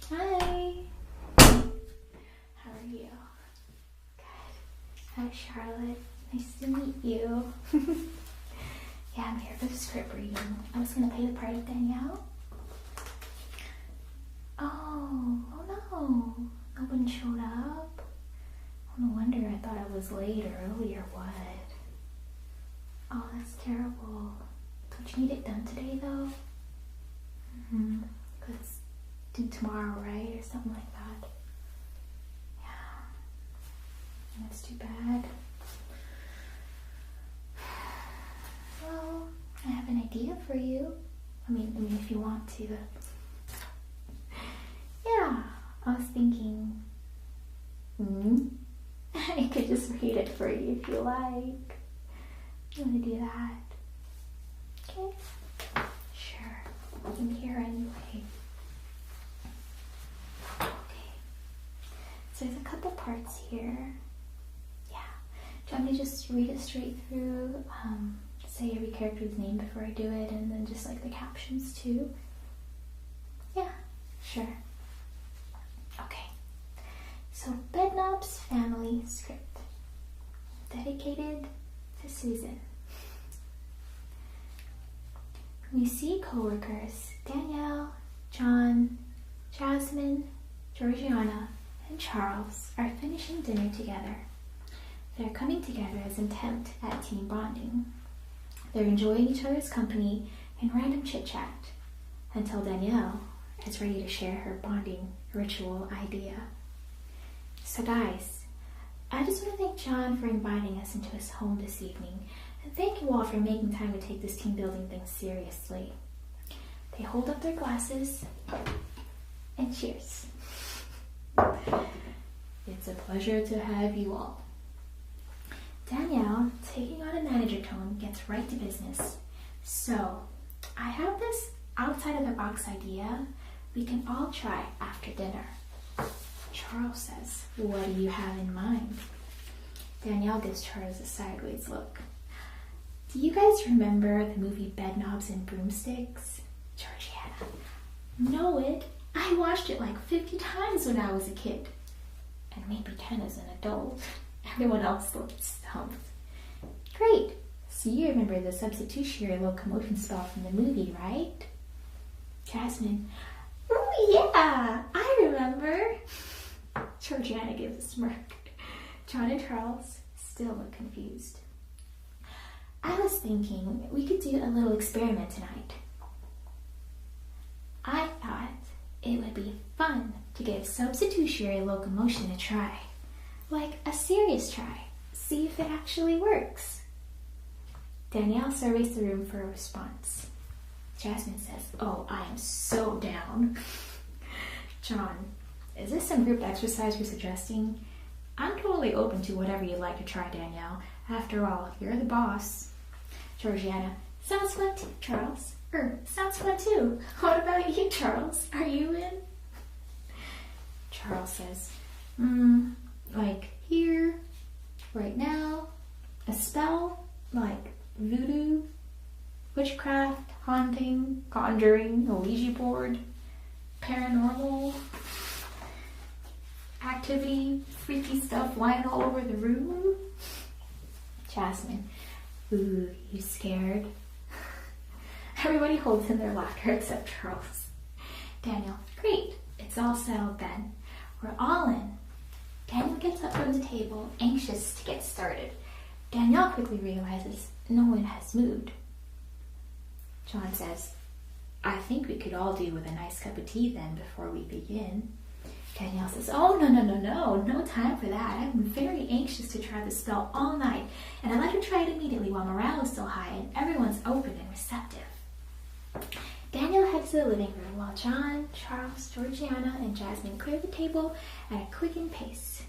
Hi. How are you? Good. Hi, Charlotte. Nice to meet you. Yeah, I'm here for the script reading. I was going to play the part of Danielle. Oh no. No one showed up. Oh, no wonder I thought I was late earlier. What? Oh, that's terrible. Don't you need it done today, though? Because it's due tomorrow, right? Or something like that. Yeah. That's too bad. Well, I have an idea for you. I mean, if you want to. Yeah, I was thinking, I could just read it for you if you like. You want to do that? Okay. Sure. I'm here anyway. Okay. So there's a couple parts here. Yeah. Do you want me to just read it straight through? Say every character's name before I do it, and then just like the captions too? Yeah, sure. Okay. So Bedknob's family script. Dedicated to Susan. We see co-workers Danielle, John, Jasmine, Georgiana, and Charles are finishing dinner together. They're coming together as an attempt at team bonding. They're enjoying each other's company and random chit-chat until Danielle is ready to share her bonding ritual idea. So guys, I just want to thank John for inviting us into his home this evening, and thank you all for making time to take this team building thing seriously. They hold up their glasses and cheers. It's a pleasure to have you all. Danielle, taking on a manager tone, gets right to business. So, I have this outside of the box idea we can all try after dinner. Charles says, what do you have in mind? Danielle gives Charles a sideways look. Do you guys remember the movie Bedknobs and Broomsticks? Georgiana. Know it? I watched it like 50 times when I was a kid. And maybe 10 as an adult. Everyone else looked stumped. Great. So you remember the substitutionary locomotion spell from the movie, right? Jasmine. Oh yeah, I remember. Georgiana gives a smirk. John and Charles still look confused. I was thinking we could do a little experiment tonight. I thought it would be fun to give substitutionary locomotion a try. Like a serious try. See if it actually works. Danielle surveys the room for a response. Jasmine says, oh, I am so down. John, is this some group exercise you're suggesting? I'm totally open to whatever you'd like to try, Danielle. After all, you're the boss. Georgiana, sounds fun too, Charles. Sounds fun too. What about you, Charles? Are you in? Charles says, like here, right now, a spell, like voodoo, witchcraft, haunting, conjuring, a Ouija board, paranormal activity, freaky stuff lying all over the room. Jasmine, ooh, you scared? Everybody holds in their laughter except Charles. Daniel, great, it's all settled then. We're all in. Daniel gets up from the table, anxious to get started. Danielle quickly realizes no one has moved. John says, I think we could all do with a nice cup of tea then before we begin. Danielle says, oh, no time for that. I'm very anxious to try the spell all night, and I'd like to try it immediately while morale is still high and everyone's open and receptive. Daniel heads to the living room while John, Charles, Georgiana, and Jasmine clear the table at a quickened pace.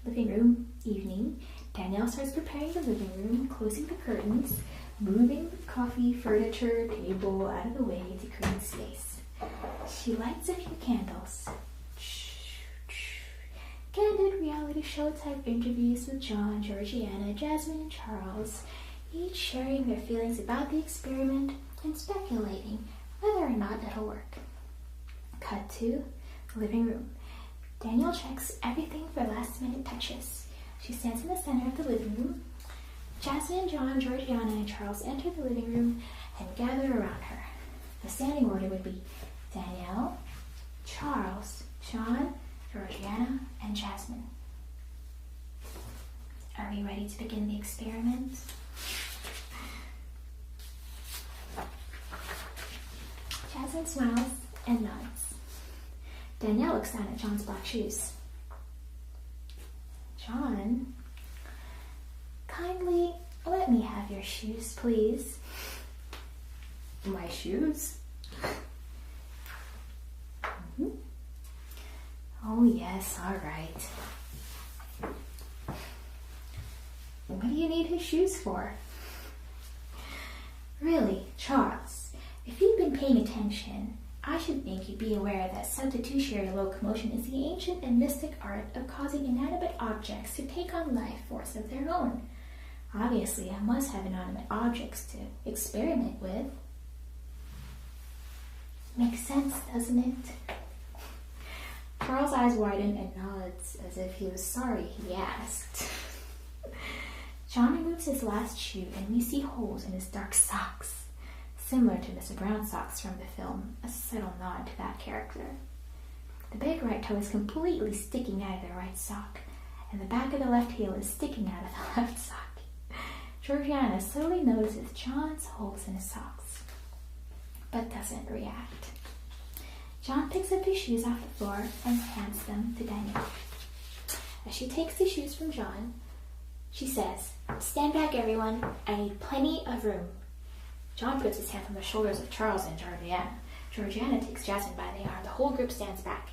Living room, evening. Danielle starts preparing the living room, closing the curtains, moving the coffee, furniture, table out of the way to create space. She lights a few candles. Candid reality show type interviews with John, Georgiana, Jasmine, and Charles. each sharing their feelings about the experiment and speculating whether or not it'll work. Cut to the living room. Danielle checks everything for last-minute touches. She stands in the center of the living room. Jasmine, John, Georgiana, and Charles enter the living room and gather around her. The standing order would be Danielle, Charles, John, Georgiana, and Jasmine. Are we ready to begin the experiment? Jasmine smiles and nods. Danielle looks down at John's black shoes. John, kindly let me have your shoes, please. My shoes? Oh yes, all right. What do you need his shoes for? Really, Charles, if you've been paying attention, I should think you'd be aware that substitutionary locomotion is the ancient and mystic art of causing inanimate objects to take on life force of their own. Obviously, I must have inanimate objects to experiment with. Makes sense, doesn't it? Charles' eyes widen and nods as if he was sorry he asked. John removes his last shoe and we see holes in his dark socks, similar to Mr. Brown's socks from the film, a subtle nod to that character. The big right toe is completely sticking out of the right sock, and the back of the left heel is sticking out of the left sock. Georgiana slowly notices John's holes in his socks, but doesn't react. John picks up his shoes off the floor and hands them to Danielle. As she takes the shoes from John, she says, "Stand back, everyone. I need plenty of room." John puts his hand on the shoulders of Charles and Georgiana. Georgiana takes Jasmine by the arm. The whole group stands back.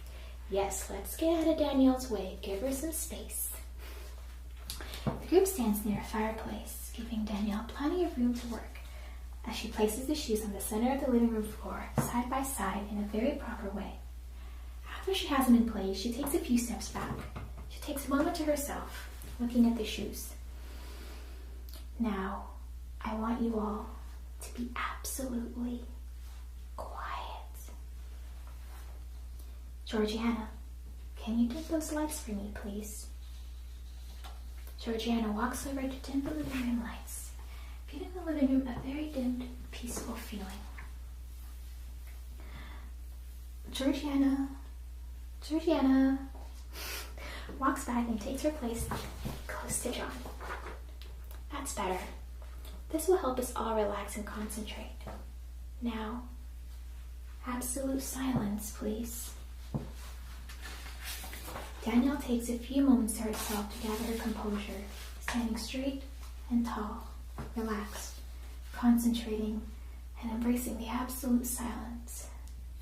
Yes, let's get out of Danielle's way. Give her some space. The group stands near a fireplace, giving Danielle plenty of room to work. As she places the shoes on the center of the living room floor, side by side in a very proper way. After she has them in place, she takes a few steps back. She takes a moment to herself, looking at the shoes. Now, I want you all to be absolutely quiet. Georgiana, can you dim those lights for me, please? Georgiana walks over to dim the living room lights, giving the living room a very dimmed, peaceful feeling. Georgiana walks back and takes her place close to John. That's better. This will help us all relax and concentrate. Now, absolute silence, please. Danielle takes a few moments to herself to gather her composure, standing straight and tall, relaxed, concentrating, and embracing the absolute silence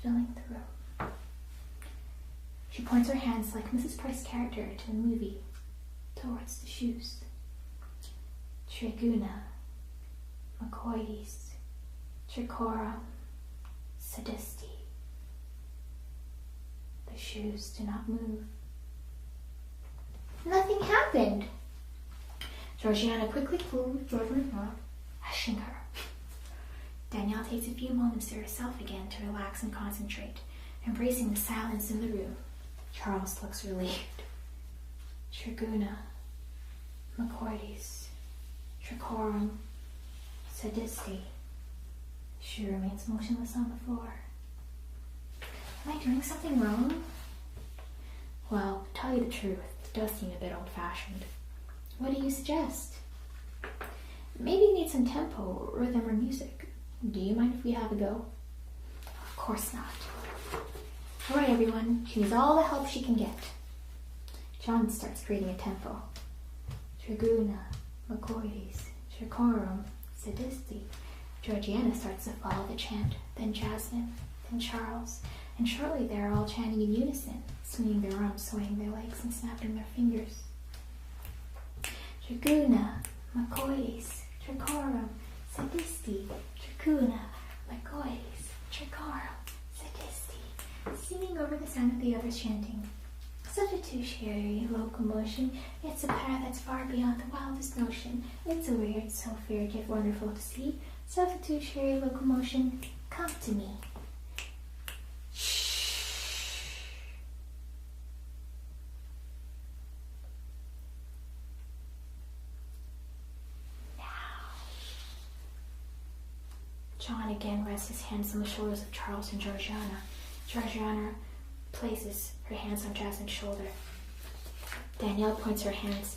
filling the room. She points her hands like Mrs. Price's character to the movie towards the shoes. Triguna, Macoides, Tricorum, Sadisti. The shoes do not move. Nothing happened. Georgiana quickly pulled Jordan off, hushing her. Danielle takes a few moments to herself again to relax and concentrate, embracing the silence in the room. Charles looks relieved. Triguna, Macoides, Tricorum, Sadisti. She remains motionless on the floor. Am I doing something wrong? Well, to tell you the truth, it does seem a bit old-fashioned. What do you suggest? Maybe you need some tempo, rhythm, or music. Do you mind if we have a go? Of course not. All right, everyone. She needs all the help she can get. John starts creating a tempo. Triguna, Macoides, Tricorum, Sadisti. Georgiana starts to follow the chant, then Jasmine, then Charles, and shortly they are all chanting in unison, swinging their arms, swaying their legs, and snapping their fingers. Triguna, Macoides, Tricorum, Sadisti, Triguna, Macoides, Tricorum, Sadisti, singing over the sound of the others chanting. Substitutionary locomotion. It's a path that's far beyond the wildest notion. It's a weird, so feared yet wonderful to see. Substitutionary locomotion, come to me. John again rests his hands on the shoulders of Charles and Georgiana. Georgiana places her hands on Jasmine's shoulder. Danielle points her hands,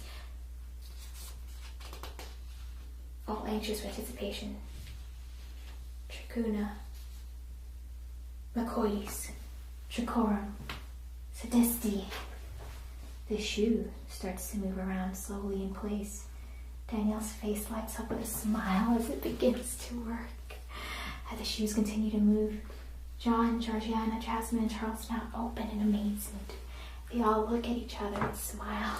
all anxious with anticipation. Tricuna, Macoides, Tricorum, Sedisti. The shoe starts to move around slowly in place. Danielle's face lights up with a smile as it begins to work. As the shoes continue to move, John, Georgiana, Jasmine, and Charles now open in amazement. They all look at each other and smile,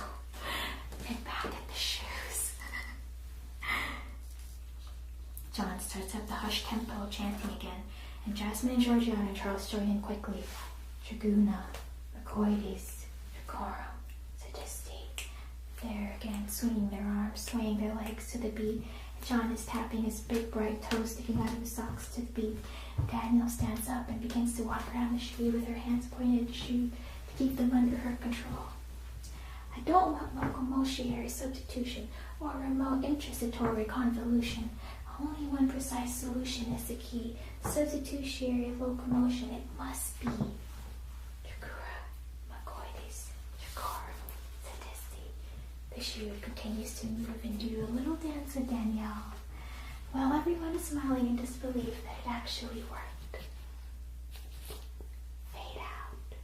and back at the shoes. John starts up the hushed tempo, chanting again, and Jasmine and Georgiana and Charles join in quickly. Triguna, Macoides, Tricorum, Sedisti. They're again swinging their arms, swaying their legs to the beat. John is tapping his big bright toes sticking out of his socks to the beat. Danielle stands up and begins to walk around the shoe with her hands pointed at the shoe to keep them under her control. I don't want locomotionary substitution or remote intracitory convolution. Only one precise solution is the key. Substitutionary locomotion, it must be. Tricura, Macoides, Tricorum, Sedisti. The shoe continues to move and do a little dance with Danielle, while everyone is smiling in disbelief that it actually worked. Fade out.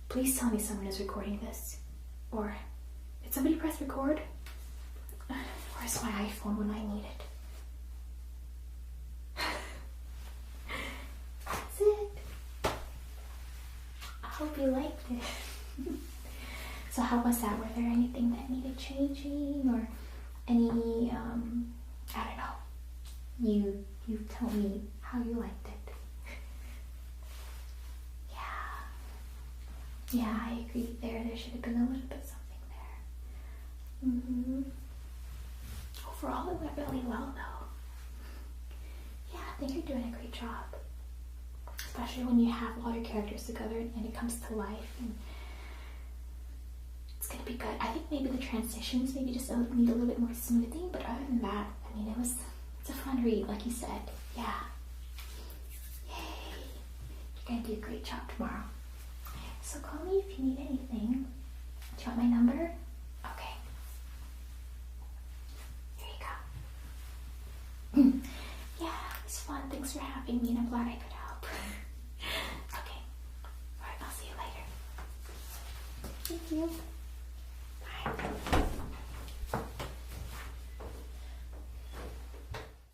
Please tell me someone is recording this. Or, did somebody press record? Where's my iPhone when I need it? That's it. I hope you liked it. So how was that? Were there anything that needed changing or any, I don't know. You tell me how you liked it. Yeah, I agree there. There should have been a little bit something there. Overall, it went really well though. Yeah, I think you're doing a great job. Especially when you have all your characters together and it comes to life. And it's gonna be good. I think maybe the transitions maybe just need a little bit more smoothing, but other than that, I mean, it's a fun read, like you said. Yeah. Yay. You're gonna do a great job tomorrow. So call me if you need anything. Do you want my number? Okay. Here you go. Yeah, it was fun. Thanks for having me, and I'm glad I could help. Okay. Alright, I'll see you later. Thank you.